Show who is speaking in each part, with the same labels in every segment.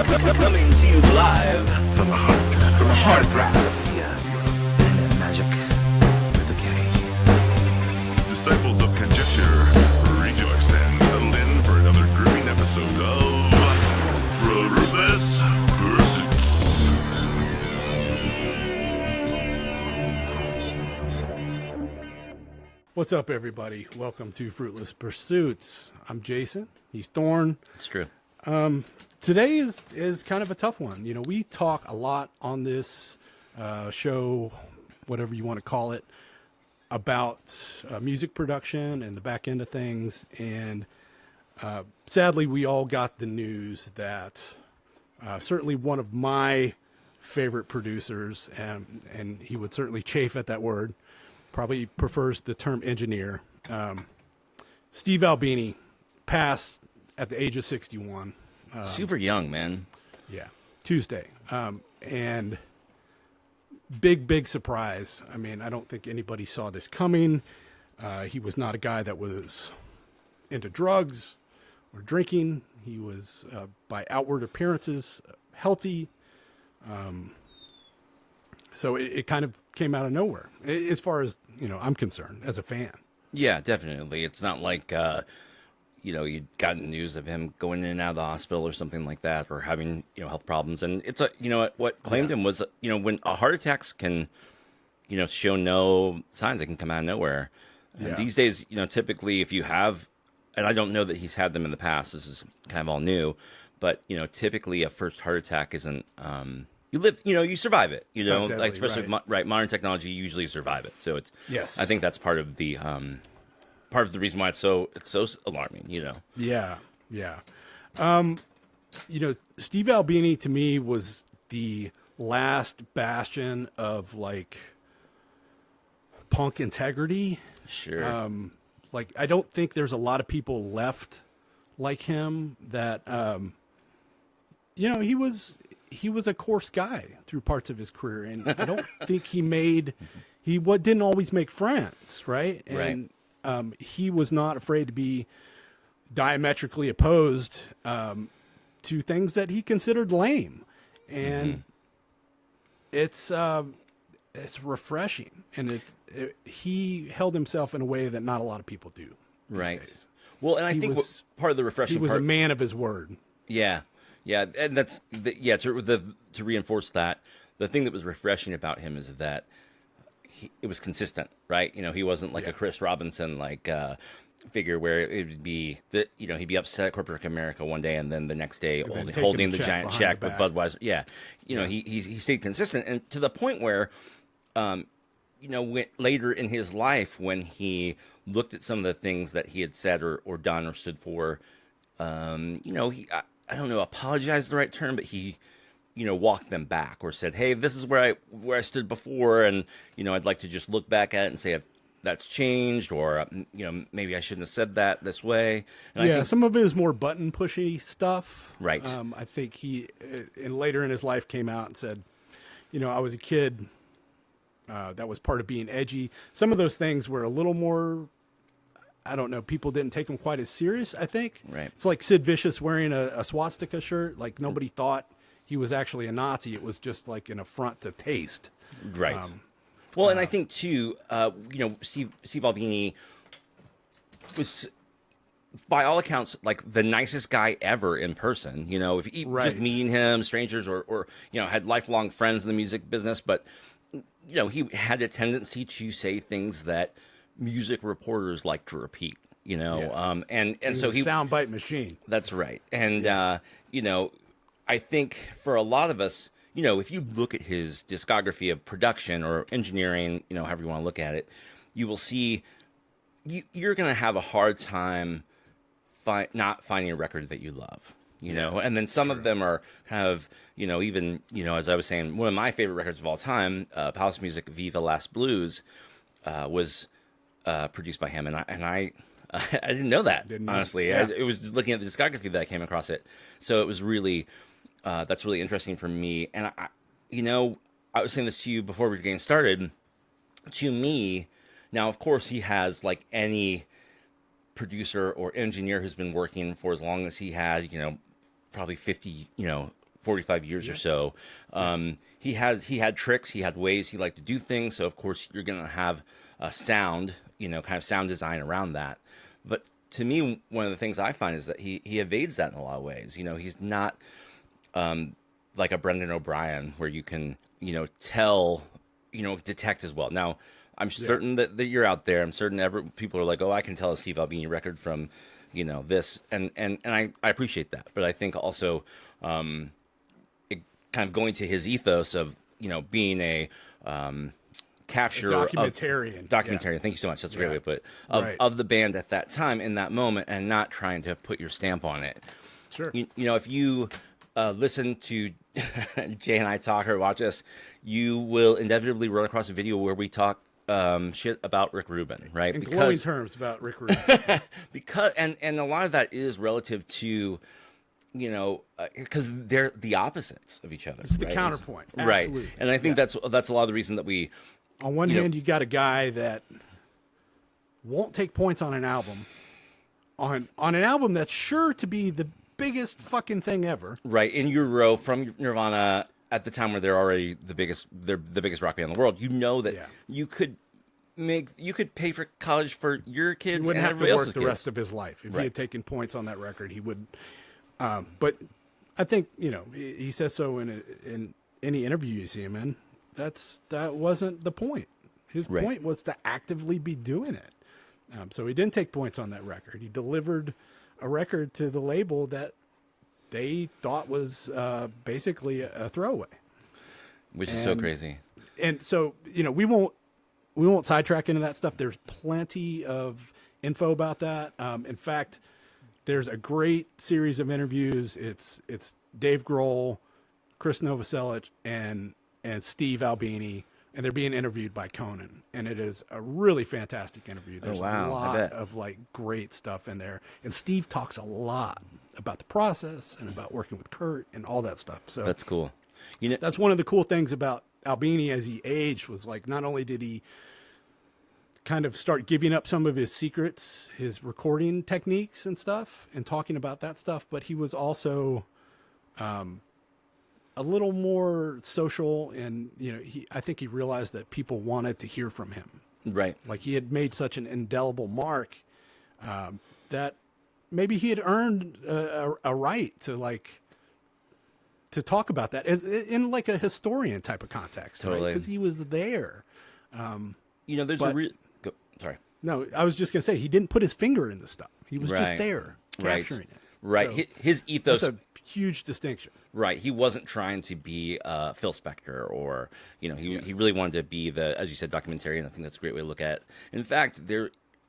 Speaker 1: Coming to you live from the heart drive.
Speaker 2: Yeah, and magic with a K.
Speaker 3: Disciples of conjecture, rejoice and settle in for another gripping episode of Fruitless Pursuits.
Speaker 4: What's up, everybody? Welcome to Fruitless Pursuits. I'm Jason. He's Thorn.
Speaker 5: It's true.
Speaker 4: Today is kind of a tough one. You know, we talk a lot on this show, whatever you want to call it, about music production and the back end of things. And sadly, we all got the news that certainly one of my favorite producers, and he would certainly chafe at that word, probably prefers the term engineer, Steve Albini passed at the age of 61.
Speaker 5: Super young, man.
Speaker 4: Yeah, Tuesday. And big surprise. I mean, I don't think anybody saw this coming. He was not a guy that was into drugs or drinking. He was, by outward appearances, healthy. So it kind of came out of nowhere, as far as, you know, I'm concerned, as a fan.
Speaker 5: Yeah, definitely. It's not like, you'd gotten news of him going in and out of the hospital or something like that, or having, health problems. And it's, what claimed him was, when heart attacks can, show no signs, they can come out of nowhere. And these days, typically if you have, and I don't know that he's had them in the past, this is kind of all new, but, typically a first heart attack isn't, you live, you survive it,
Speaker 4: Deadly,
Speaker 5: like especially with modern technology, you usually survive it. So it's,
Speaker 4: Yes.
Speaker 5: I think that's part of the reason why it's so alarming,
Speaker 4: Yeah. Steve Albini to me was the last bastion of like punk integrity.
Speaker 5: Sure.
Speaker 4: I don't think there's a lot of people left like him that, he was a coarse guy through parts of his career. And I don't think he didn't always make friends. Right. And, he was not afraid to be diametrically opposed to things that he considered lame, and it's refreshing, and he held himself in a way that not a lot of people do.
Speaker 5: Right.
Speaker 4: Days.
Speaker 5: Well, and I think part of the refreshing
Speaker 4: he was
Speaker 5: part,
Speaker 4: a man of his word.
Speaker 5: Yeah, and that's to reinforce that, the thing that was refreshing about him is that it was consistent, right? He wasn't like a Chris Robinson figure where it would be that he'd be upset at corporate America one day and then the next day holding the giant check with Budweiser. Yeah, he stayed consistent, and to the point where, later in his life when he looked at some of the things that he had said or done or stood for, I don't know, apologized the right term, but he walked them back or said, hey, this is where I stood before, and I'd like to just look back at it and say if that's changed, or maybe I shouldn't have said that this way. And I think
Speaker 4: some of it is more button pushy stuff.
Speaker 5: Right.
Speaker 4: I think he later in his life came out and said, I was a kid that was part of being edgy. Some of those things were a little more, I don't know, people didn't take him quite as serious, I think.
Speaker 5: Right.
Speaker 4: It's like Sid Vicious wearing a swastika shirt. Like nobody thought he was actually a Nazi. It was just like an affront to taste.
Speaker 5: Right. And I think too, Steve Albini was, by all accounts, like the nicest guy ever in person. If just meeting him, strangers, or had lifelong friends in the music business, but he had a tendency to say things that music reporters like to repeat. And so he
Speaker 4: soundbite machine.
Speaker 5: That's right, and I think for a lot of us, if you look at his discography of production or engineering, however you want to look at it, you will see you're going to have a hard time not finding a record that you love, and then some of them are kind of, even, as I was saying, one of my favorite records of all time, Palace Music, Viva Las Blues, was produced by him. And I didn't know that, honestly.
Speaker 4: Yeah.
Speaker 5: It was just looking at the discography that I came across it. So it was really, that's really interesting for me. And I was saying this to you before we were getting started. To me, now, of course, he has, like any producer or engineer who's been working for as long as he had, probably 50, 45 years or so. He had tricks, he had ways he liked to do things. So of course you're going to have a sound, kind of sound design around that. But to me, one of the things I find is that he evades that in a lot of ways. He's not like a Brendan O'Brien where you can, tell, detect as well. Now, I'm certain that you're out there. I'm certain people are like, oh, I can tell a Steve Albini record from, this. And I appreciate that. But I think also it kind of going to his ethos of, being a capture
Speaker 4: documentarian.
Speaker 5: Documentarian. Thank you so much. That's a great way to put it. Of the band at that time, in that moment, and not trying to put your stamp on it.
Speaker 4: Sure.
Speaker 5: If you listen to Jay and I talk or watch us, you will inevitably run across a video where we talk shit about Rick Rubin, right?
Speaker 4: In glowing terms about Rick Rubin.
Speaker 5: Because and a lot of that is relative to, because they're the opposites of each other.
Speaker 4: It's the counterpoint. Absolutely.
Speaker 5: Right. And I think that's a lot of the reason that we.
Speaker 4: On one hand, you got a guy that won't take points on an album, on an album that's sure to be the biggest fucking thing ever.
Speaker 5: Right. In Euro from Nirvana at the time where they're already the biggest rock band in the world. That you could pay for college for your kids.
Speaker 4: He wouldn't
Speaker 5: and
Speaker 4: have to work the
Speaker 5: kids.
Speaker 4: rest of his life if he had taken points on that record. He would. But I think he says so in any interview you see him in. That wasn't the point. His point was to actively be doing it. So he didn't take points on that record. He delivered a record to the label that they thought was basically a throwaway,
Speaker 5: which is so crazy.
Speaker 4: And so we won't sidetrack into that stuff. There's plenty of info about that. In fact, there's a great series of interviews. It's Dave Grohl, Chris Novoselic, and Steve Albini, and they're being interviewed by Conan, and it is a really fantastic interview. There's a lot of great stuff in there, and Steve talks a lot about the process and about working with Kurt and all that stuff. So
Speaker 5: that's cool.
Speaker 4: That's one of the cool things about Albini as he aged was not only did he kind of start giving up some of his secrets, his recording techniques and stuff, and talking about that stuff, but he was also a little more social, and I think he realized that people wanted to hear from him.
Speaker 5: Right.
Speaker 4: Like he had made such an indelible mark that maybe he had earned a right to talk about that as in like a historian type of context,
Speaker 5: totally,
Speaker 4: because he was there.
Speaker 5: There's sorry.
Speaker 4: No, I was just gonna say he didn't put his finger in the stuff. He was just there capturing it.
Speaker 5: Right. So his ethos.
Speaker 4: That's a huge distinction.
Speaker 5: Right. He wasn't trying to be Phil Spector or, he really wanted to be as you said, documentarian. I think that's a great way to look at it. In fact,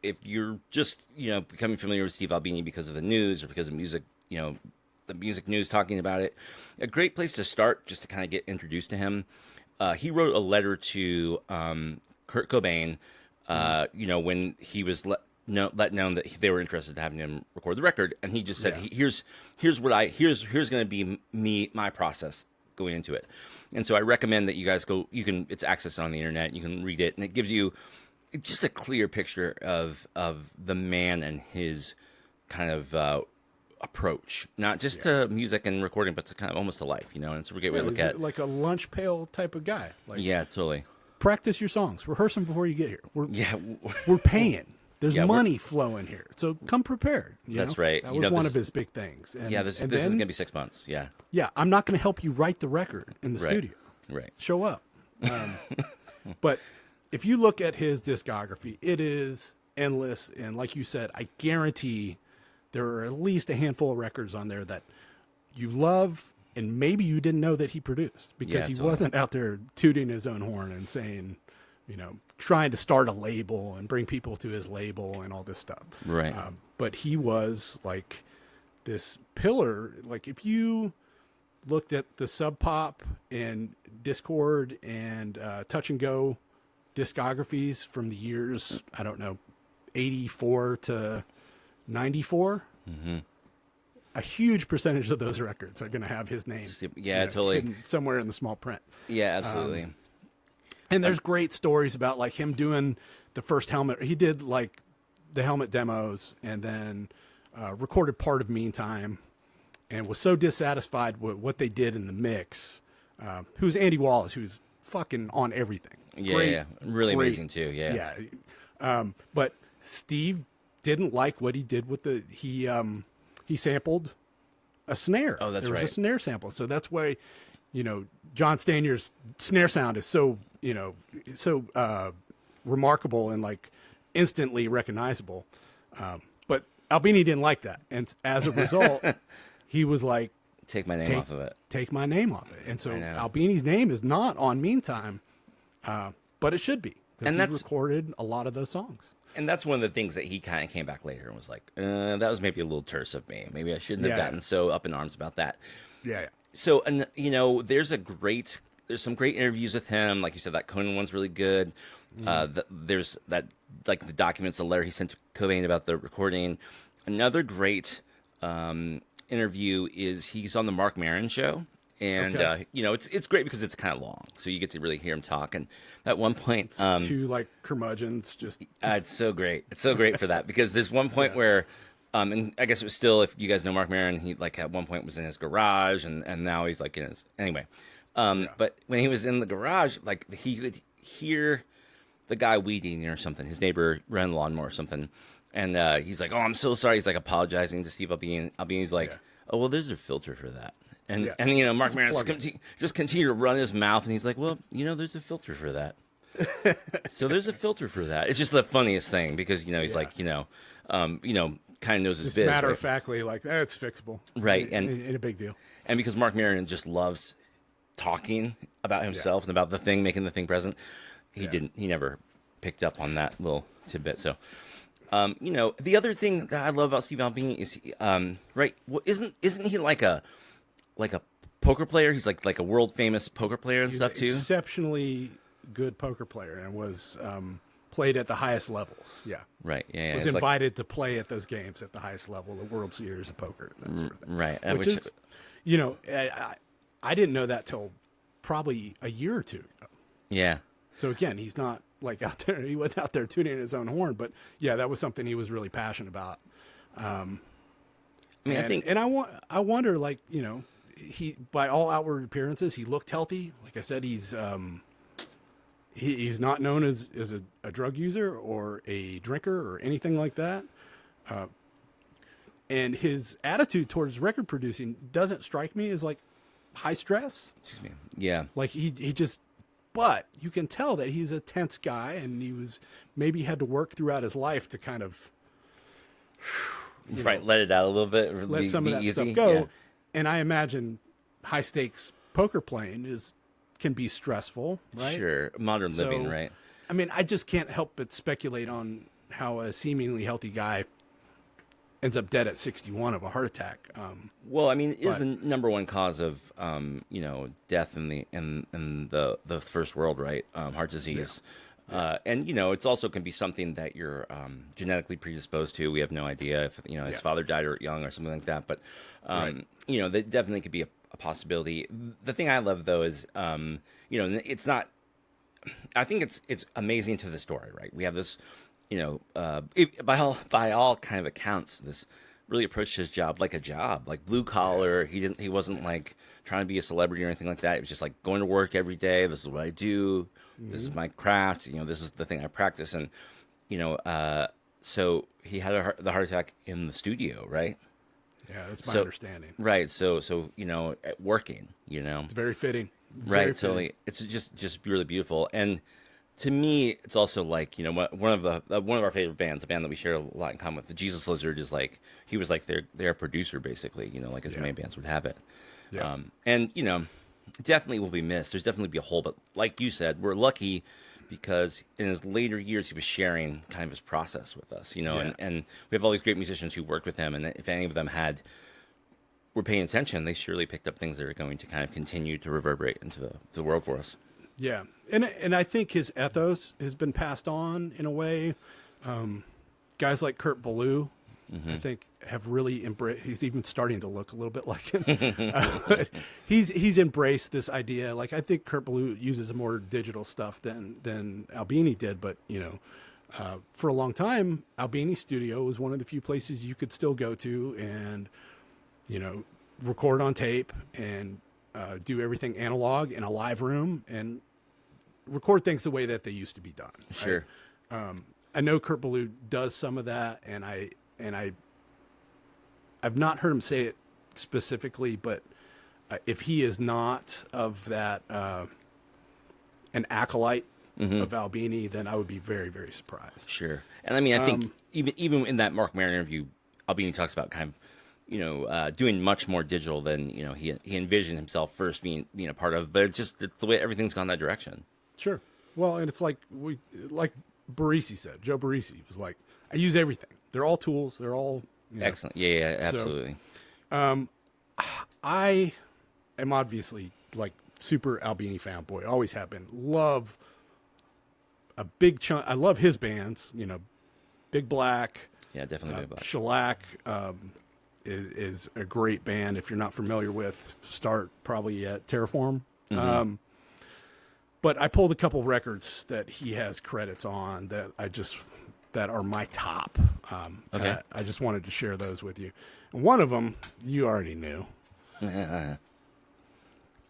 Speaker 5: if you're just, becoming familiar with Steve Albini because of the news or because of music, the music news talking about it, a great place to start just to kind of get introduced to him. He wrote a letter to Kurt Cobain, when he was let known that they were interested in having him record the record, and he just said, "Here's going to be my process going into it." And so I recommend that you guys go. It's accessed on the internet. You can read it, and it gives you just a clear picture of the man and his kind of approach, not just to music and recording, but to kind of almost to life. And it's a great way to look at it.
Speaker 4: Like a lunch pail type of guy.
Speaker 5: Yeah, totally.
Speaker 4: Practice your songs. Rehearse them before you get here. We're paying. There's money flowing here, so come prepared.
Speaker 5: That's right.
Speaker 4: That was one of his big things. And,
Speaker 5: this is going to be 6 months. Yeah.
Speaker 4: Yeah, I'm not going to help you write the record in the studio.
Speaker 5: Right.
Speaker 4: Show up. But if you look at his discography, it is endless. And like you said, I guarantee there are at least a handful of records on there that you love and maybe you didn't know that he produced because he wasn't out there tooting his own horn and saying, trying to start a label and bring people to his label and all this stuff.
Speaker 5: Right.
Speaker 4: But he was like this pillar. Like if you looked at the Sub Pop and Discord and Touch and Go discographies from the years, 84 to 94, a huge percentage of those records are going to have his name.
Speaker 5: Yeah, totally.
Speaker 4: Hidden somewhere in the small print.
Speaker 5: Yeah, absolutely.
Speaker 4: And there's great stories about like him doing the first Helmet. He did like the Helmet demos and then recorded part of Meantime. and was so dissatisfied with what they did in the mix. Who's Andy Wallace, who's fucking on everything.
Speaker 5: Yeah, really amazing too. Yeah.
Speaker 4: But Steve didn't like what he did with he sampled a snare.
Speaker 5: Oh, that's
Speaker 4: there was
Speaker 5: right.
Speaker 4: a snare sample. So that's why, John Stanier's snare sound is so, remarkable and like instantly recognizable. But Albini didn't like that. And as a result, he was like,
Speaker 5: Take my name off of it.
Speaker 4: Take my name off it. And so
Speaker 5: I know.
Speaker 4: Albini's name is not on Meantime, but it should be. Because
Speaker 5: And
Speaker 4: he
Speaker 5: that's-
Speaker 4: recorded a lot of those songs.
Speaker 5: And that's one of the things that he kind of came back later and was like, that was maybe a little terse of me. Maybe I shouldn't have
Speaker 4: Yeah.
Speaker 5: gotten so up in arms about that.
Speaker 4: Yeah.
Speaker 5: So, and there's some great interviews with him. Like you said, that Conan one's really good. There's that, like the documents, the letter he sent to Cobain about the recording. Another great interview is he's on the Mark Maron show. And,
Speaker 4: Okay.
Speaker 5: it's great because it's kind of long. So you get to really hear him talk. And at one point,
Speaker 4: Two like curmudgeons just.
Speaker 5: it's so great. It's so great for that because there's one point where, and I guess it was still, if you guys know Mark Maron, he like at one point was in his garage and now he's like in his, anyway. But when he was in the garage, like he could hear the guy weeding or something, his neighbor ran lawnmower or something. And he's like, oh, I'm so sorry. He's like apologizing to Steve Albini. Albini's like, oh, well, there's a filter for that. And, Mark Maron just continued to run his mouth. And he's like, well, there's a filter for that. So there's a filter for that. It's just the funniest thing because, he's like, kind of knows his
Speaker 4: Just
Speaker 5: biz.
Speaker 4: matter
Speaker 5: right?
Speaker 4: of factly, like, it's fixable.
Speaker 5: Right,
Speaker 4: Ain't a big deal.
Speaker 5: And because Mark Maron just loves talking about himself and about the thing, making the thing present, he never picked up on that little tidbit. So, the other thing that I love about Steve Albini is, right, well, isn't he like a poker player? He's like a world famous poker player and
Speaker 4: He's
Speaker 5: stuff
Speaker 4: an
Speaker 5: too.
Speaker 4: Exceptionally good poker player and was played at the highest levels. Yeah.
Speaker 5: Right. Yeah.
Speaker 4: Was
Speaker 5: it's like-
Speaker 4: invited to play at those games at the highest level, the World Series of Poker. That sort of thing.
Speaker 5: right.
Speaker 4: Which is, I didn't know that till probably a year or two ago.
Speaker 5: yeah.
Speaker 4: So again, he's not like out there. He wasn't out there tooting his own horn, but yeah, that was something he was really passionate about.
Speaker 5: I mean, I think
Speaker 4: I wonder, like, he, by all outward appearances, he looked healthy. Like I said, he's not known as a drug user or a drinker or anything like that. And his attitude towards record producing doesn't strike me as like high stress.
Speaker 5: excuse me. Yeah.
Speaker 4: Like he just, but you can tell that he's a tense guy and maybe had to work throughout his life to kind of
Speaker 5: Right. Let it out a little bit. Or
Speaker 4: let some of that
Speaker 5: easy.
Speaker 4: stuff go.
Speaker 5: Yeah.
Speaker 4: And I imagine high stakes poker playing can be stressful, right?
Speaker 5: Sure. Modern living,
Speaker 4: So,
Speaker 5: right?
Speaker 4: I mean, I just can't help but speculate on how a seemingly healthy guy ends up dead at 61 of a heart attack.
Speaker 5: Well, I mean, is
Speaker 4: But-
Speaker 5: the number one cause of death in the first world, right? Heart disease. And it's also can be something that you're genetically predisposed to. We have no idea if his father died or young or something like that. But that definitely could be a possibility. The thing I love though is it's not. I think it's amazing to the story, right? We have this, by all kind of accounts, this really approached his job like a job, like blue collar. He wasn't like trying to be a celebrity or anything like that. It was just like going to work every day. This is what I do. This is my craft. This is the thing I practice. And so he had the heart attack in the studio, right?
Speaker 4: Yeah, that's my understanding.
Speaker 5: Right. So at working,
Speaker 4: It's very fitting.
Speaker 5: right.
Speaker 4: Very
Speaker 5: Totally.
Speaker 4: fitting.
Speaker 5: It's just really beautiful. And to me, it's also like one of our favorite bands, a band that we share a lot in common with. The Jesus Lizard is like he was like their producer basically. Like as many bands would have it.
Speaker 4: Yeah.
Speaker 5: And definitely will be missed. There's definitely be a hole, but like you said, we're lucky because in his later years he was sharing kind of his process with us. And we have all these great musicians who worked with him, and if any of them were paying attention, they surely picked up things that are going to kind of continue to reverberate into the world for us.
Speaker 4: Yeah, and I think his ethos has been passed on in a way. Guys like Kurt Ballou, I think, have really embraced. He's even starting to look a little bit like him. But he's embraced this idea. Like I think Kurt Ballou uses more digital stuff than Albini did. But for a long time, Albini's studio was one of the few places you could still go to and record on tape and do everything analog in a live room and record things the way that they used to be done. Right?
Speaker 5: Sure.
Speaker 4: I know Kurt Ballou does some of that, and I've not heard him say it specifically, but if he is not of that an acolyte of Albini, then I would be very, very surprised.
Speaker 5: Sure. And I mean, I think even in that Mark Maron interview, Albini talks about kind of, doing much more digital than, he envisioned himself first being a part of, but it's the way everything's gone that direction.
Speaker 4: Sure. Well, and it's like Barisi said, Joe Barisi was like, I use everything. They're all tools. They're all
Speaker 5: Excellent. Yeah, absolutely.
Speaker 4: I am obviously like super Albini fanboy. Always have been. Love a big chunk. I love his bands. Big Black.
Speaker 5: Yeah, definitely Big Black.
Speaker 4: Shellac is a great band. If you're not familiar with, start probably at Terraform. But I pulled a couple records that he has credits on that are my top.
Speaker 5: Okay.
Speaker 4: I just wanted to share those with you. And one of them you already knew.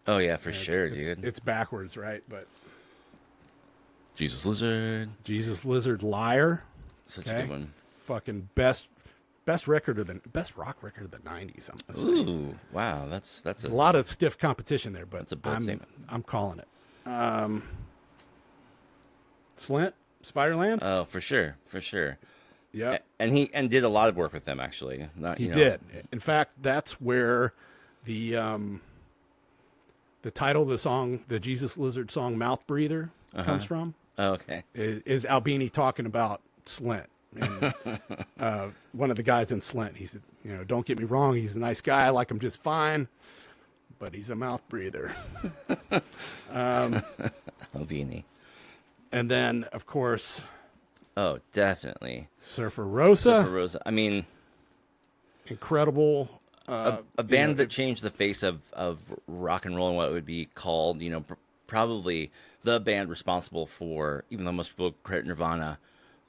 Speaker 5: Oh yeah, for sure, dude.
Speaker 4: It's backwards, right? But
Speaker 5: Jesus Lizard,
Speaker 4: Liar.
Speaker 5: such a good one.
Speaker 4: Fucking best rock record of the '90s. I'm gonna say.
Speaker 5: Ooh, wow, that's
Speaker 4: A lot of stiff competition there, but
Speaker 5: That's a bold statement.
Speaker 4: I'm calling it. Slint, Spiderland.
Speaker 5: Oh, for sure.
Speaker 4: Yeah,
Speaker 5: And he did a lot of work with them actually.
Speaker 4: he did. In fact, that's where the title of the song, the Jesus Lizard song, "Mouth Breather," comes from.
Speaker 5: Oh, okay.
Speaker 4: Is Albini talking about Slint? And one of the guys in Slint, he said, don't get me wrong, he's a nice guy. I like him just fine, but he's a mouth breather.
Speaker 5: Albini.
Speaker 4: And then, of course,
Speaker 5: Oh, definitely.
Speaker 4: Surfer Rosa.
Speaker 5: Rosa. I mean,
Speaker 4: incredible.
Speaker 5: a band that changed the face of rock and roll and what it would be called, probably the band responsible for, even though most people credit Nirvana,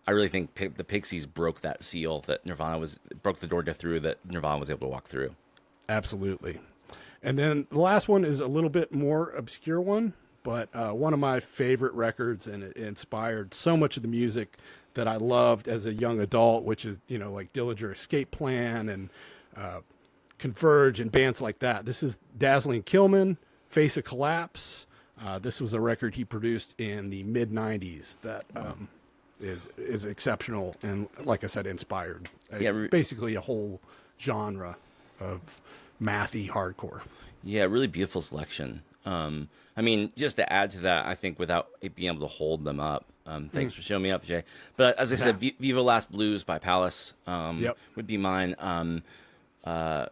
Speaker 5: I really think the Pixies broke that seal that broke the door through that Nirvana was able to walk through.
Speaker 4: Absolutely. And then the last one is a little bit more obscure one, but one of my favorite records, and it inspired so much of the music that I loved as a young adult, which is, like Dillinger Escape Plan and Converge and bands like that. This is Dazzling Killman, Face of Collapse. This was a record he produced in the mid-'90s that is exceptional and, like I said, inspired. Basically a whole genre of mathy hardcore.
Speaker 5: Yeah, really beautiful selection. I mean, just to add to that, I think without it being able to hold them up, thanks for showing me up, Jay. But as I said, Viva Last Blues by Palace would be mine. The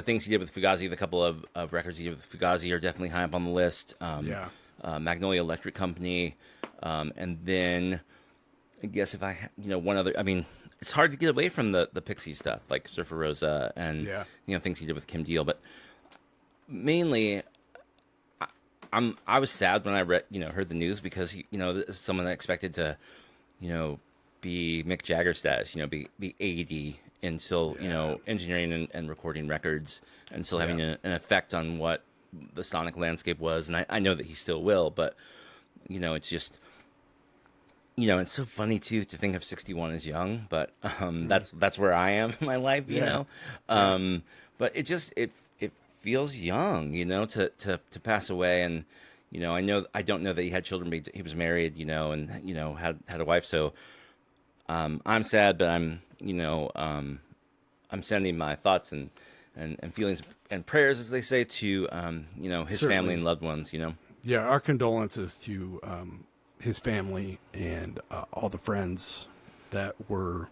Speaker 5: things he did with Fugazi, the couple of records he did with Fugazi are definitely high up on the list. Magnolia Electric Company, and then I guess if one other, I mean, it's hard to get away from the Pixie stuff like Surfer Rosa and things he did with Kim Deal, but mainly I was sad when I heard the news because this is someone I expected to be Mick Jagger status, be 80 and still engineering and recording records and still having an effect on what the sonic landscape was, and I know that he still will, but it's just it's so funny too to think of 61 as young, but that's where I am in my life, but it feels young, to pass away, and I don't know that he had children, but he was married, and had a wife, so I'm sad, but I'm sending my thoughts and feelings and prayers, as they say, to his
Speaker 4: Certainly.
Speaker 5: family and loved ones.
Speaker 4: Yeah, our condolences to his family and all the friends that were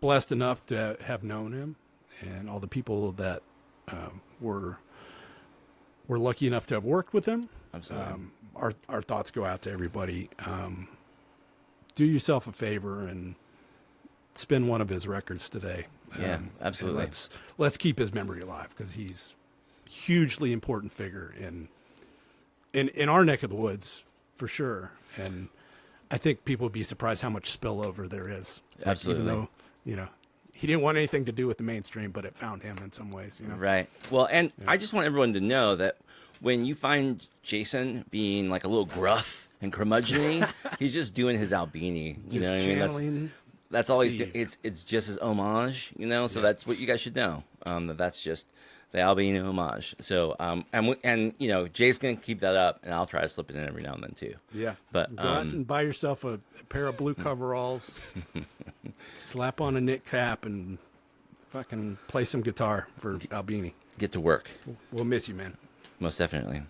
Speaker 4: blessed enough to have known him, and all the people that were lucky enough to have worked with him.
Speaker 5: Absolutely.
Speaker 4: Our thoughts go out to everybody. Do yourself a favor and spin one of his records today.
Speaker 5: Yeah, absolutely.
Speaker 4: Let's keep his memory alive, because he's a hugely important figure in our neck of the woods, for sure. And I think people would be surprised how much spillover there is.
Speaker 5: Absolutely.
Speaker 4: Even though, he didn't want anything to do with the mainstream, but it found him in some ways. You know,
Speaker 5: Right. Well, and I just want everyone to know that when you find Jason being like a little gruff and curmudgeon, he's just doing his Albini. You
Speaker 4: Just
Speaker 5: know what I mean?
Speaker 4: channeling
Speaker 5: That's all he's
Speaker 4: Steve.
Speaker 5: doing. It's just his homage, you know. So that's what you guys should know. That's just the Albini homage. So and you know, Jay's gonna keep that up, and I'll try to slip it in every now and then too.
Speaker 4: Yeah.
Speaker 5: But
Speaker 4: go out and buy yourself a pair of blue coveralls, slap on a knit cap, and fucking play some guitar for Albini.
Speaker 5: get to work.
Speaker 4: We'll miss you, man.
Speaker 5: Most definitely.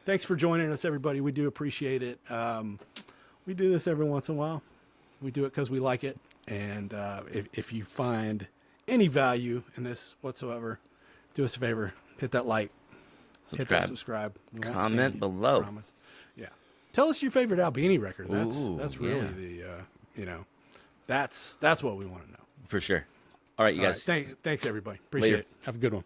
Speaker 4: Thanks for joining us, everybody. We do appreciate it. We do this every once in a while. We do it because we like it. And if you find any value in this whatsoever, do us a favor. Hit that like. Hit that subscribe. We won't
Speaker 5: Comment
Speaker 4: spam you,
Speaker 5: below.
Speaker 4: promise. Yeah. Tell us your favorite Albini record.
Speaker 5: Ooh,
Speaker 4: that's really
Speaker 5: yeah.
Speaker 4: that's what we want to know.
Speaker 5: For sure. All right, you
Speaker 4: All right,
Speaker 5: guys.
Speaker 4: thanks everybody. Appreciate
Speaker 5: Later.
Speaker 4: it. Have a good one.